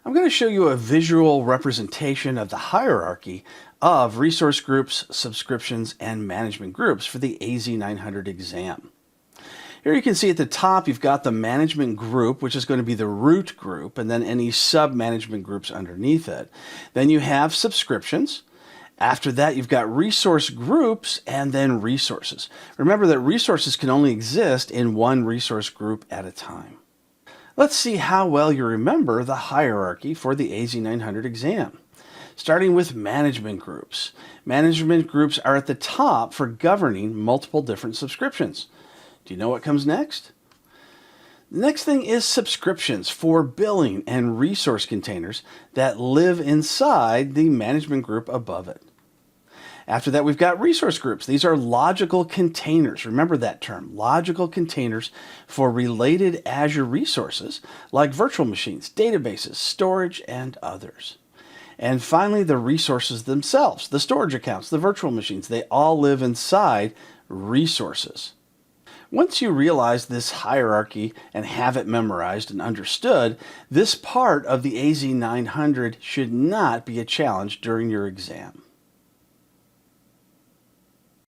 I'm going to show you a visual representation of the hierarchy of resource groups, subscriptions, and management groups for the AZ-900 exam. Here you can see at the top you've got the management group, which is going to be the root group, and then any sub-management groups underneath it. Then you have subscriptions. After that, you've got resource groups and then resources. Remember that resources can only exist in one resource group at a time. Let's see how well you remember the hierarchy for the AZ-900 exam. Starting with management groups. Management groups are at the top for governing multiple different subscriptions. Do you know what comes next? The next thing is subscriptions for billing and resource containers that live inside the management group above it. After that, we've got resource groups. These are logical containers. Remember that term, logical containers for related Azure resources like virtual machines, databases, storage, and others. And finally, the resources themselves, the storage accounts, the virtual machines, they all live inside resources. Once you realize this hierarchy and have it memorized and understood, this part of the AZ-900 should not be a challenge during your exam.